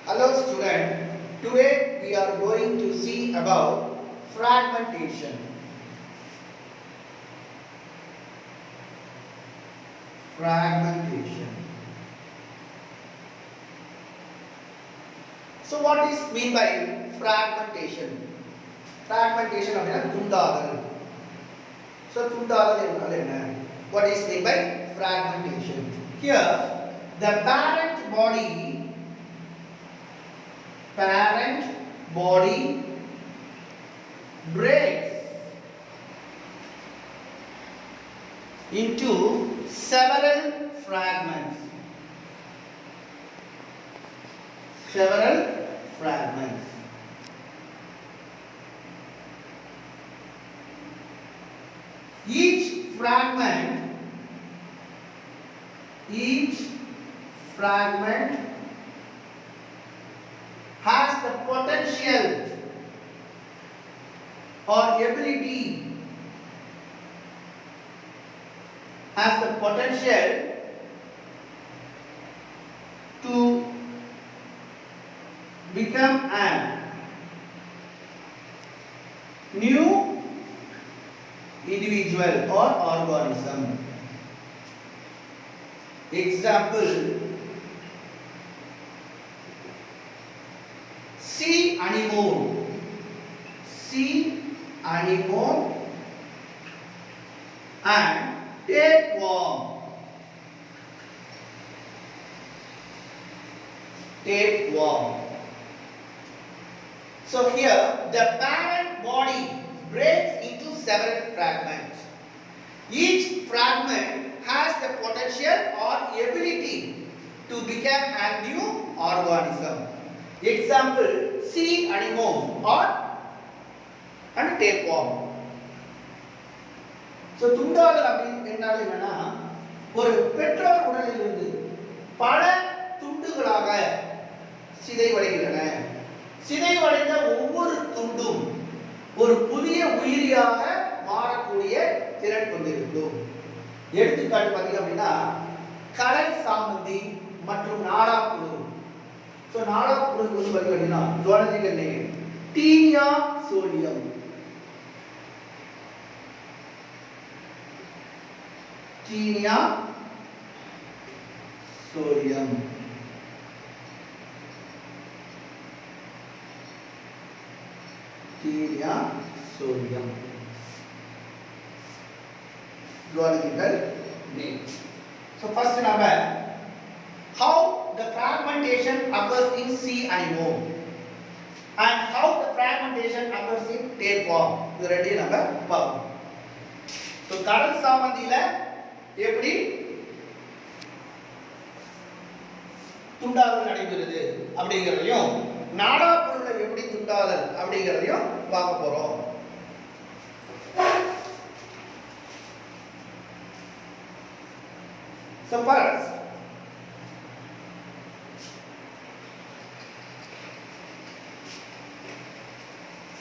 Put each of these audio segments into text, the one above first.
Hello student, today we are going to see about fragmentation. Fragmentation. So what is mean by fragmentation? Fragmentation அப்படினா துண்டாதல். So துண்டாதல் என்றால் என்ன? What is mean by fragmentation? Here the parent body breaks into several fragments. Each fragment has the potential or ability to become a new individual or organism. Example, sea anemone and tapeworm. So here the parent body breaks into several fragments. Each fragment has the potential or ability to become a new organism. Example, sea anemone and tapeworm. So துண்டாதல் அப்படின்றால் என்னன்னா ஒரு பெற்றோர் உடலிலிருந்து பல துண்டுகளாக சிதைவடைகின்றன. சிதைவடைந்த ஒவ்வொரு துண்டும் ஒரு புதிய உயிரியாக மாறக்கூடிய திறன் கொண்டிருக்கும். எடுத்துக்காட்டு பார்த்தீங்க அப்படின்னா கடல் சாமந்தி மற்றும் நாடாப்புழு. ஸோ நாடாப்புழுக்கு வந்து பார்த்தீங்க அப்படின்னா zoological name Taenia sodium. Zoological name. So first number, how the fragmentation occurs in sea anemone and how the fragmentation occurs in tapeworm. இது ரெண்டு நம்ம பார்ப்போம். So கடல் சாமந்தியில எப்படி துண்டாதல் நடைபெறுது அப்படிங்கறதையும் நாடாப்புழுல எப்படி துண்டாதல் அப்படிங்கறதையும் பார்க்க போறோம். So first,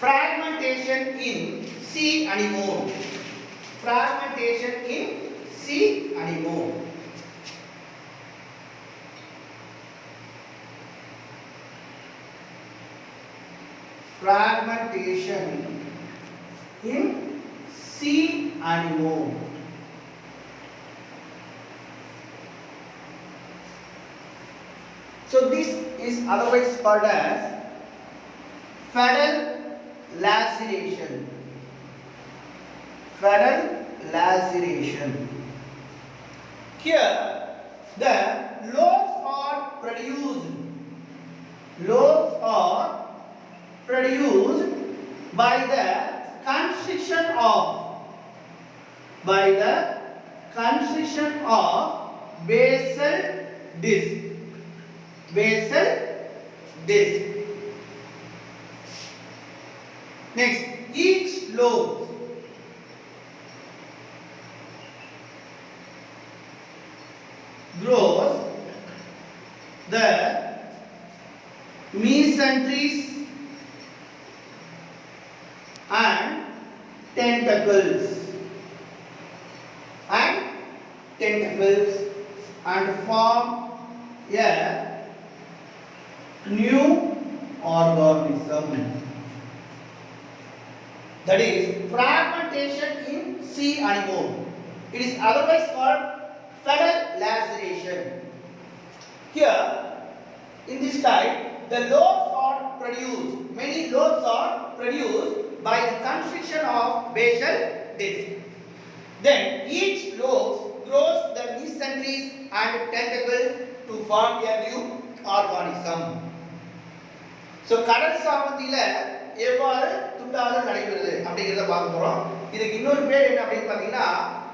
fragmentation in sea anemone. Fragmentation in sea anemone. So this is otherwise called as fatal laceration. Here the lobes are produced by the constriction of basal disc. Next, each lobe grows the mesenteries and tentacles and form a new organism. That is fragmentation in sea anemone. It is otherwise called fetal laceration. Here, in this type, the lobes are produced. Many lobes are produced by the constriction of basal disc. Then each lobe grows the mesenteries and tentacles to form a new organism. So கடல் சாமந்தியில எவ்வாறு துண்டாதல் நடைபெறுது அப்படிங்கறத பார்க்க போறோம். இதுக்கு இன்னொரு பேர் என்ன அப்படினு பாத்தீங்கன்னா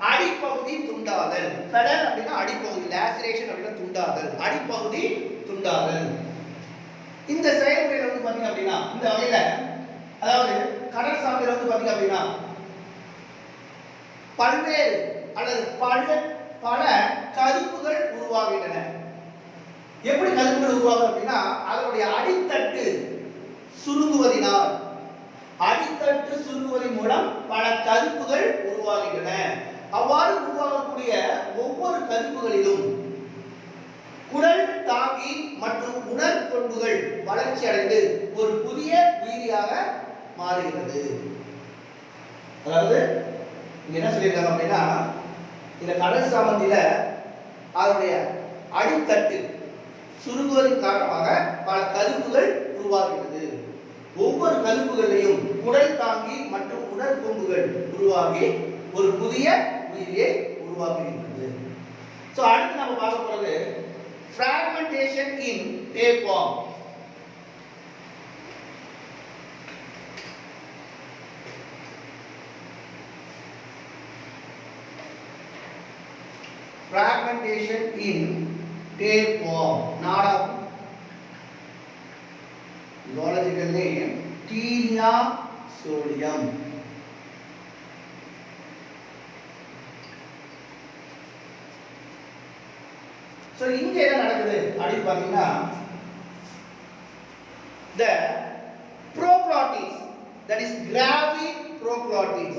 அடிப்பகுதி துண்டாதல். ஃபெடல் அப்படினா அடிப்பகுதி, லாசரேஷன் அப்படினா துண்டாதல், அடிப்பகுதி துண்டாதல். இந்த செயல்முறையில வந்து பாத்தீங்க அப்படினா இந்த வகையில அதாவது கடல் சாமந்தியில வந்து பாத்தீங்க அப்படினா பல்வேறு அல்லது பல கருப்புகள் உருவாகின்றன. எப்படி கருப்புகள் உருவாகும் அப்படின்னா அதனுடைய அடித்தட்டு சுருங்குவதினால் அடித்தட்டு சுருங்குவதன் மூலம் பல கருப்புகள் உருவாகின்றன. அவ்வாறு உருவாகக்கூடிய ஒவ்வொரு கருப்புகளிலும் குடல் தாங்கி மற்றும் உணர்கொண்டுகள் வளர்ச்சி அடைந்து ஒரு புதிய உயிரியாக மாறுகிறது. அதாவது இங்க என்ன சொல்லியிருக்காங்க அப்படின்னா இந்த கடல் சாமந்தியில அதனுடைய அடித்தட்டு சுருங்குவதன் காரணமாக பல கருப்புகள் உருவாகிறது. ஒவ்வொரு கருப்புகளையும் குடல் தாங்கி மற்றும் உடற்கொம்புகள் உருவாகி ஒரு புதிய உயிரியை உருவாக்குகின்றது. சோ அடுத்து நம்ம பார்க்க போறது fragmentation in tapeworm. Fragmentation in tapeworm. Not a zoological name, Taenia solium. So இங்க என்ன நடக்குது அப்படி பாத்தீங்கன்னா the proglottis, that is graviproglotis,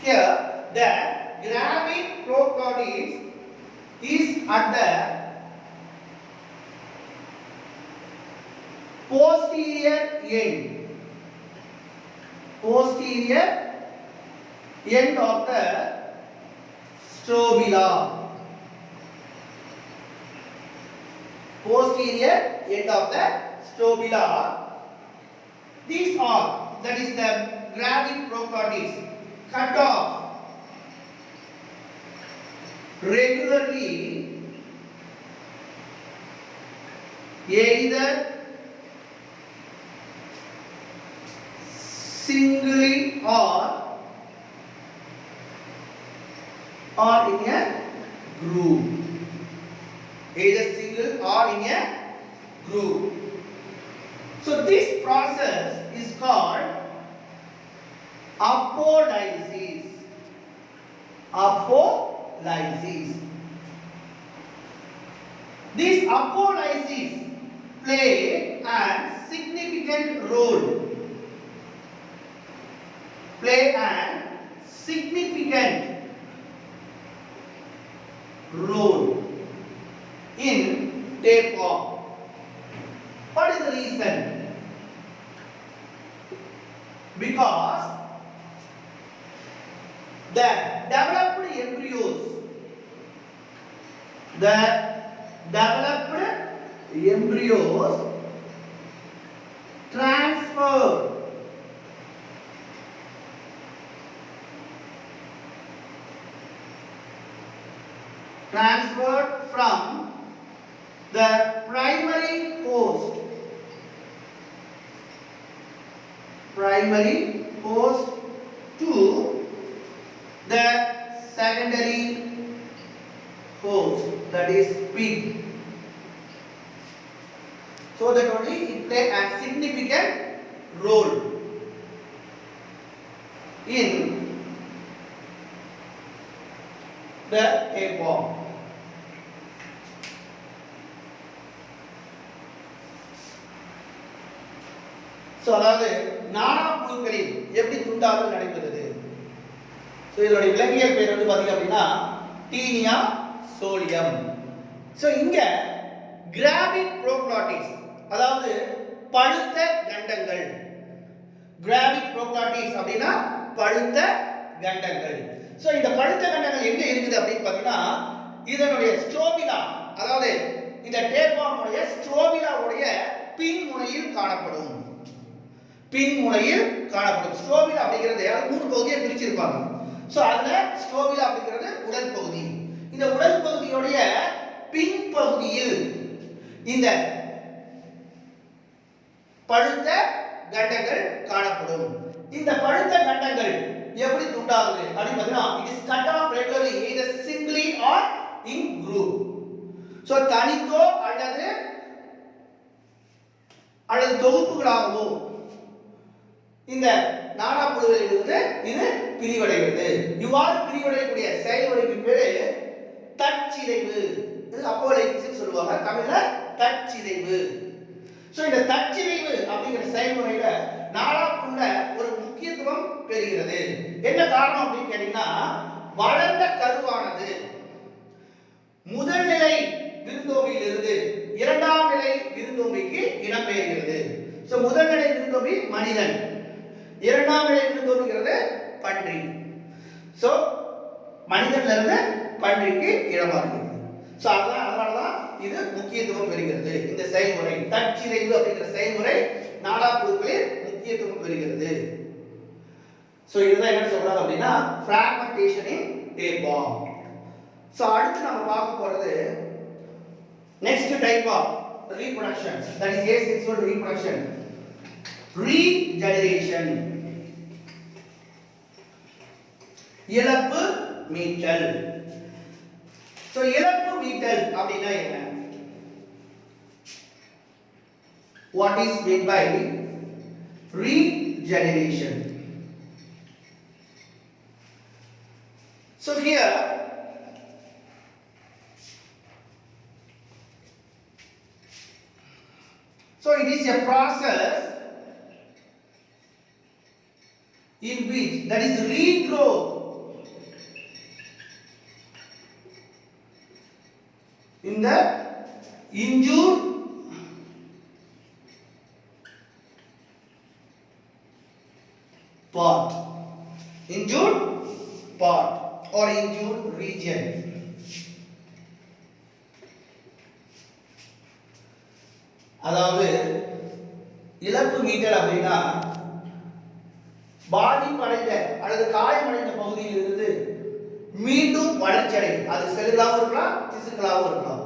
here the graviproglotis is at the posterior end of the strobila. Posterior end of the strobila. These are, that is the graviproglotis, cut off regularly, either singly or in a group. Either single or in a group. So this process is called apolysis. These apolysis play a significant role in tapeworm. What is the reason? Because the developed embryos transferred from the primary host to the secondary host, that is pig. So that only it play a significant role in the tapeworm. So அதாவது நானா புழுக்களில் எப்படி துண்டாதல் நடைபெறுகிறது? So இதனுடைய விலங்கியல் பெயர் வந்து பார்த்தீங்க அப்படின்னா டீனியா சோலியம். ஸோ இங்க கிராவிட் ப்ரோக்ளாட்டிஸ், அதாவது பழுத்த கண்டங்கள். கிராவிட் ப்ரோக்ளாட்டிஸ் அப்படின்னா பழுத்த கண்டங்கள். ஸோ இந்த பழுத்த கண்டங்கள் எங்க இருக்குது அப்படின்னு பார்த்தீங்கன்னா இதனுடைய ஸ்ட்ரோபிலா, அதாவது இந்த டேபாமுடைய ஸ்ட்ரோபிலாவுடைய பின்முனையில் காணப்படும். பின்முனையில் காணப்படும். ஸ்ட்ரோபிலா அப்படிங்கிறது 3 பகுதியை பிரிச்சிருப்பாங்க. ஸோ அதுல ஸ்ட்ரோபிலா அப்படிங்கிறது உடல் பகுதி. இந்த உடல் பகுதியுடைய பின்பகுதியில் இந்த பழுத்த கண்டங்கள் காணப்படும். இந்த பழுத்த கண்டங்கள் எப்படி துண்டாகுது அப்படின்னு பார்த்தீங்கன்னா it is cut off regularly either singly or in group. So தனித்தோ அல்லது தொகுப்புகளாகவோ இந்த நாடாப்புழுவிலிருந்து இது பிரிவடைகிறது. இவ்வாறு பிரிவடையக்கூடிய செயல்முறைக்கு பேரு தற்சிதைவு. இது அப்போலைசிஸ் சொல்லுவாங்க, தமிழ்ல தற்சிதைவு. சோ இந்த தற்சிதைவு அப்படிங்கிற செயல்முறையில நாடாப்புழுல ஒரு முக்கியத்துவம் பெறுகிறது. என்ன காரணம் அப்படின்னு கேட்டீங்கன்னா வளர்ந்த கருவானது முதல் நிலை விருந்தோம்பியிலிருந்து இரண்டாம் நிலை விருந்தோம்பிக்கு இடம்பெயர்கிறது. சோ முதல் நிலை விருந்தோம்பி மனிதன், இரண்டாம் நிலை விருந்தோம்பிங்கிறது பன்றி. சோ மனிதன்ல இருந்து பன்றிக்கு இடமாறுகிறது. சோ அதனாலதான் இது முக்கியத்துவம் பெறுகிறது. இந்த செயல்முறை தற்சிதைவு அப்படிங்கிற செயல்முறை நாடாப்புழுக்களில் முக்கியத்துவம் பெறுகிறது. சோ இதுதான் என்ன சொல்றாங்க அப்படின்னா fragmentation in tapeworm. சோ அடுத்து நம்ம பார்க்க போறது next type of reproduction, that is asexual reproduction, regeneration. இழப்பு மீட்டல். சோ இழப்பு மீட்டல் அப்படினா என்ன? What is meant by regeneration? So here so it is a process in which that is regrowth in the injured part, injured part or injured region. அதாவது இழப்பு மீட்டல் அப்படின்னா பாதிப்படைந்த அல்லது காயமடைந்த பகுதியில் இருந்து மீண்டும் வளர்ச்சி அடையும். அது செல்களாகவும் இருக்கலாம், திசுக்களாகவும் இருக்கலாம்.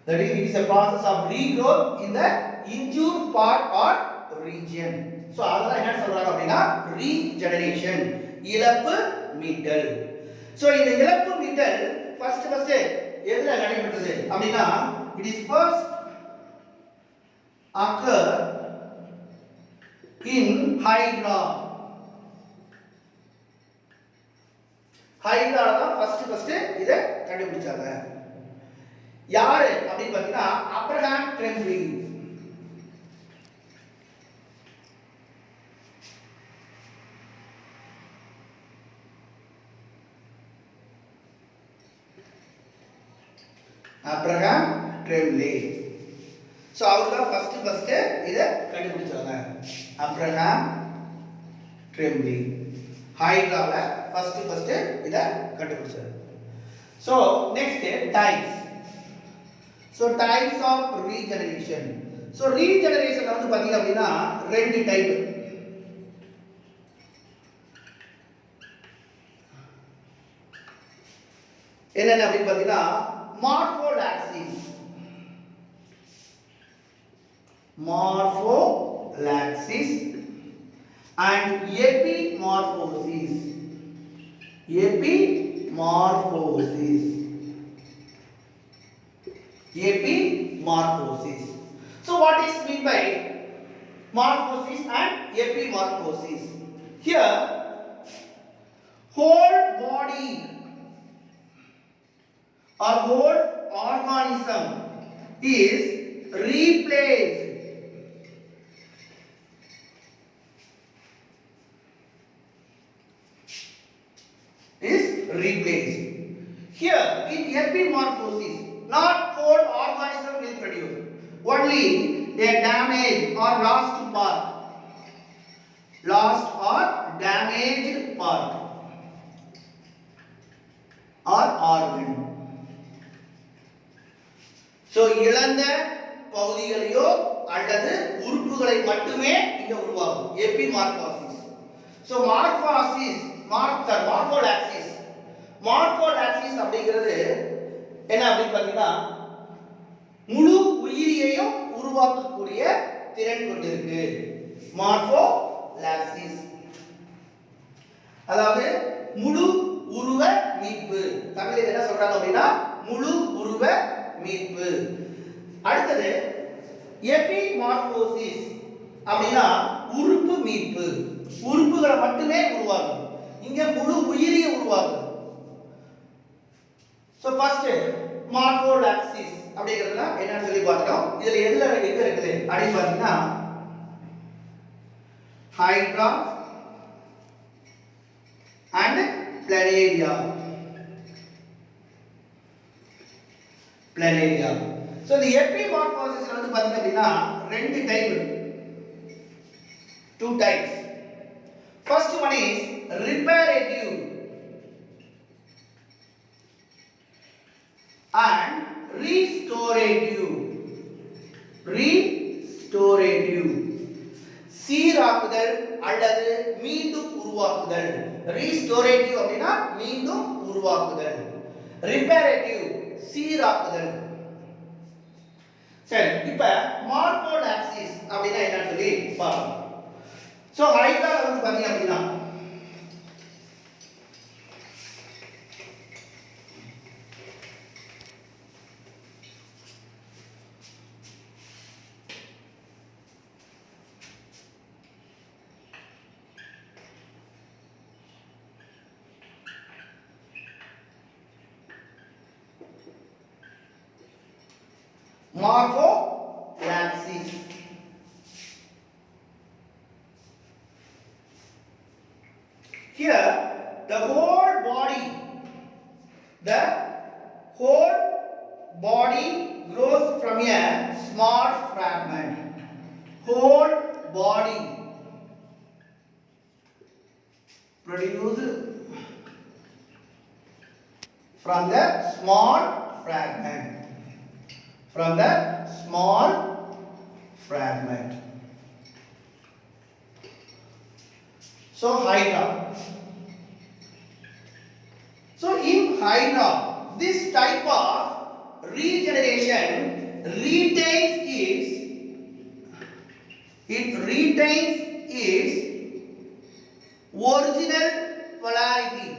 That is, it is a process of regrowth in the injured part or region. So அதெல்லாம் என்ன சொல்றாங்க அப்படின்னா regeneration, இழப்பு மீட்டல். So இந்த இழப்பு மீட்டல் first எதுல நடைபெற்றது அப்படின்னா it is first occur in Hydra. Hydra தான் first இத கண்டுபிடிச்சாங்க. யாரு அப்படி பாத்தீங்கன்னா அப்ரஹாம் ட்ரெம்ப்லி. அப்ரஹாம் ட்ரெம்ப்லி. சோ அவர் தான் ஃபர்ஸ்ட் இத கண்டுபிடிச்சாங்க. அப்ரஹாம் ட்ரெம்ப்லி ஹைட்ரால ஃபர்ஸ்ட் இத கண்டுபிடிச்சாரு. So next types. So types of regeneration. So ரீஜெனரேஷன்ல வந்து பாத்தீங்க அப்படின்னா ரெண்டு டைப். என்னென்ன அப்படின்னு பாத்தீங்கன்னா morpholepsis and epimorphosis. So what is meant by morphosis and epimorphosis? Here whole body or whole organism is replaced replaced. Here in epimorphosis, not whole organism will produce, only a damaged or lost part, lost or damaged part or organ. So இழந்த பகுதிகளையோ அல்லது உறுப்புகளை மட்டுமே இங்க உருவாகும் எபிமார்போசிஸ். So மார்போலாக்சிஸ் அப்படிங்கிறது என்ன அப்படின்னு பாத்தீங்கன்னா முழு உயிரியையும் உருவாக்கக்கூடிய திறன் கொண்டிருக்கு. மார்போலாக்சிஸ் அதாவது முழு உருவ மீட்பு. தமிழில் என்ன சொல்றாங்க அப்படின்னா முழு உருவ மீட்பு. அடுத்தது எபிமார்போசிஸ் அப்படின்னா உறுப்பு மீட்பு. உறுப்புகளை மட்டுமே உருவாகும், இங்க முழு உயிரிய உருவாகும். சோ ஃபர்ஸ்ட் மார்போலாக்சிஸ் அப்படிங்கிறதுனா என்னன்னு சொல்லி பார்த்தோம். இதுல எங்க இருக்குது அப்படின்னு பாத்தீங்கன்னா hydra and planaria. So the epimorphosis வந்து பாத்தீங்க அப்படினா ரெண்டு டைப் இருக்கு. Two types. First one is reparative and restorative. சீராக்குதல் அல்லது மீண்டும் உருவாக்குதல். restorative அப்படினா மீண்டும் உருவாக்குதல். reparative சீராக்குதல். சரி, இப்ப மார்போலாக்சிஸ் அப்படினா என்னன்னு சொல்லி பாருங்க. சோ ஹைட்ரா வந்து பாத்தீங்க அப்படினா morpholaxis. Here the whole body grows from a small fragment. Whole body produced from the small fragment. So hydra. So in hydra, this type of regeneration retains its original polarity.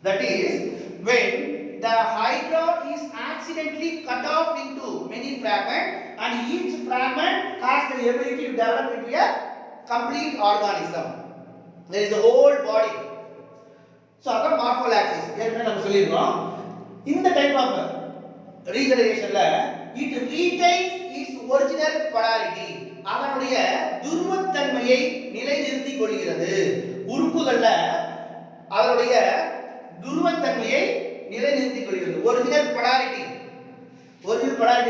That is, when the hydra is accidentally cut off into many fragments and each fragment has the ability to develop into a complete organism. There is the whole body. So அத morpholaxis ஏற்கனவே நம்ம சொல்லிருக்கோம். இந்த type of ரீஜெனரேஷன்ல it retains its original polarity. அதனுடைய துருவத்தன்மையை நிலைநிறுத்திக் கொள்கிறது. உறுப்புகள்ல அதனுடைய துருவத்தன்மையை நிலைநிறுத்திக் கொள்கிறது. ஒரிஜினல் polarity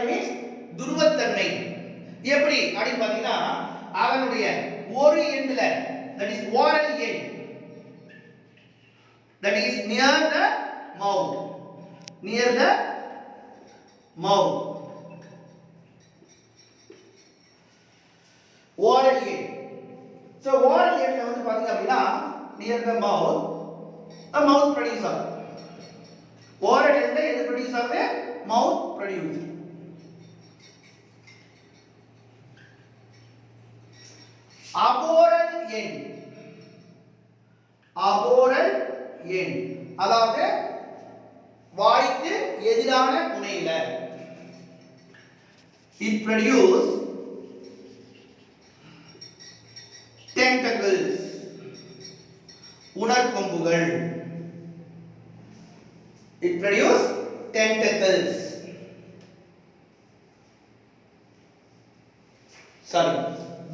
மீன்ஸ் துருவத்தன்மை. எப்படி அப்படி பாத்தீங்கன்னா அதனுடைய ஒரு எண்ட்ல, that is oral end, that is near the mouth, oral end. So oral endல வந்து பாத்தீங்க அப்படின்னா near the mouth, the mouth producer. oral endல எது ப்ரொடியூஸ் ஆகுது? mouth produce. aboral end அதாவது வாய்க்கு எதிரான முனையில it produce tentacles, உணர்கொம்புகள். It produce tentacles.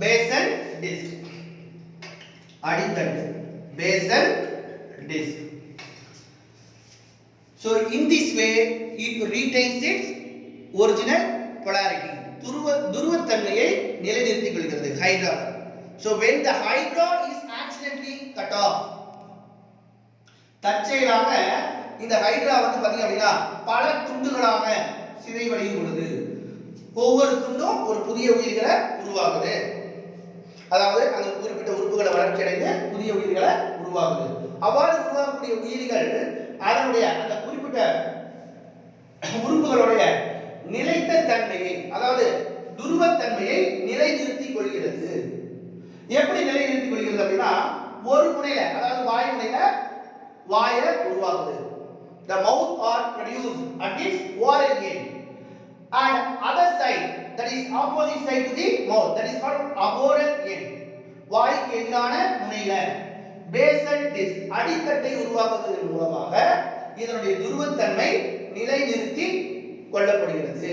Basal disc. அடித்தட்டு, basal disc. So in this way it retains its original polarity. துருவத்தன்மையை நிலைநிறுத்திக் கொள்கிறது hydra. So when the hydra is accidentally cut off, தற்செயலாக இந்த hydra வந்து பாத்தீங்க அப்படின்னா பல துண்டுகளாக சிதைவடையும் பொழுது ஒவ்வொரு துண்டும் ஒரு புதிய உயிர்களை உருவாகுது. அதாவது அந்த குறிப்பிட்ட உறுப்புகளை வளர்ச்சி அடைந்து புதிய உயிர்களை உருவாகுது. அவ்வாறு உருவாகக்கூடிய உயிர்கள் அதனுடைய அந்த குறிப்பிட்ட உறுப்புகளுடைய நிலைத்த தன்மையை, அதாவது துருவத்தன்மையை நிலைநிறுத்திக் கொள்கிறது. எப்படி நிலைநிறுத்திக் கொள்கிறது அப்படின்னா, ஒரு முனையில, அதாவது வாய் முனையில வாயை உருவாகுது. The mouth are produced at its oral end, and other side, that is opposite side to the mouth, that is called aboral end. வாய்க்கு எதிரான முனையில basal disc அடித்தட்டை உருவாக்குவதன் மூலமாக இதனுடைய துருவத்தன்மை நிலைநிறுத்தி கொள்ளப்படுகிறது.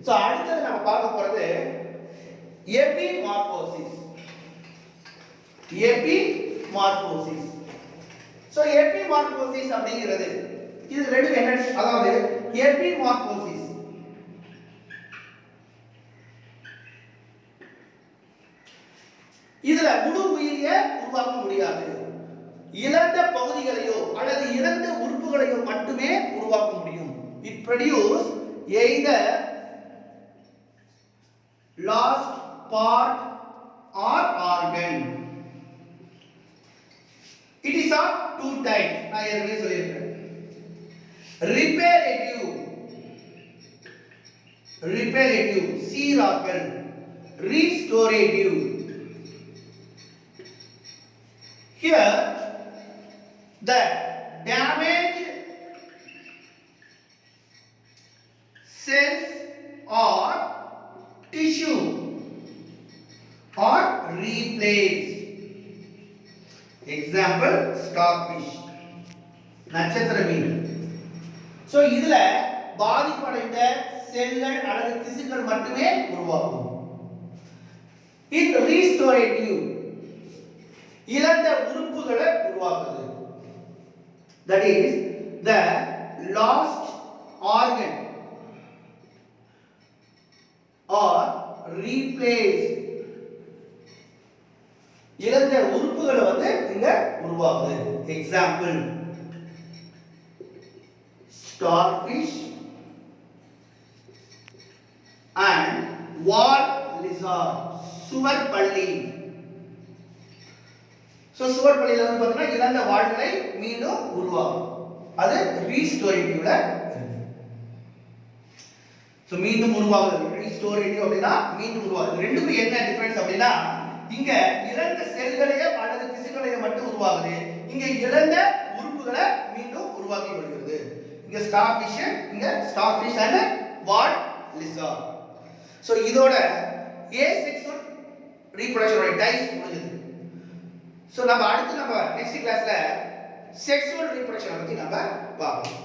சோ அடுத்து நம்ம பார்க்க போறது எபிமார்போசிஸ். எபிமார்போசிஸ். சோ எபிமார்போசிஸ் அப்படிங்கிறது இது ரெண்டு என்ன, அதாவது எபிமார்போசிஸ் இதுல முழு உயிரியை உருவாக்க முடியாது. இழந்த பகுதிகளையோ அல்லது இழந்த உறுப்புகளையோ மட்டுமே உருவாக்க முடியும். It produce either lost part or organ. It is of two types. நான் ஏற்கனவே சொல்லியிருக்கேன். reparative சீராக்கல், restorative. Here the damaged cells or tissue are replaced. Example, starfish, நட்சத்திர மீன். சோ இதுல பாதிப்படைந்த செல்கள் அல்லது திசுக்கள் மட்டுமே உருவாகும். It restorative இழந்த உறுப்புகளை உருவாக்குது. That is the lost organ or replaced. இழந்த உறுப்புகளை வந்து இங்க உருவாக்குது. Example, starfish and wall lizard, சுவர்பல்லி. சோ சுவர்பல்லியில வந்து பாத்தீங்கன்னா இழந்த வாள்களை மீண்டும் உருவாக்கும். அது ரீஸ்டோரேட்டிவ்ல இருக்கு. சோ மீண்டும் உருவாகுது. ரீஸ்டோரேட்டிவ் அப்படினா மீண்டும் உருவாகுது. ரெண்டுக்கும் என்ன டிஃபரன்ஸ் அப்படினா, இங்க இழந்த செல்களையோ அல்லது திசுக்களையோ மட்டும் உருவாகுது. இங்க இழந்த உறுப்புகளை மீண்டும் உருவாக்கி வருகிறது. இங்க starfish and wall lizard. So இதோட ஏசெக்சுவல் ரீப்ரொடக்ஷனோட டைப்ஸ் முடிஞ்சது. சோ நம்ம அடுத்து நெக்ஸ்ட் கிளாஸ்ல செக்சுவல் ரீப்ரொடக்ஷன் பத்தி நம்ம பார்ப்போம்.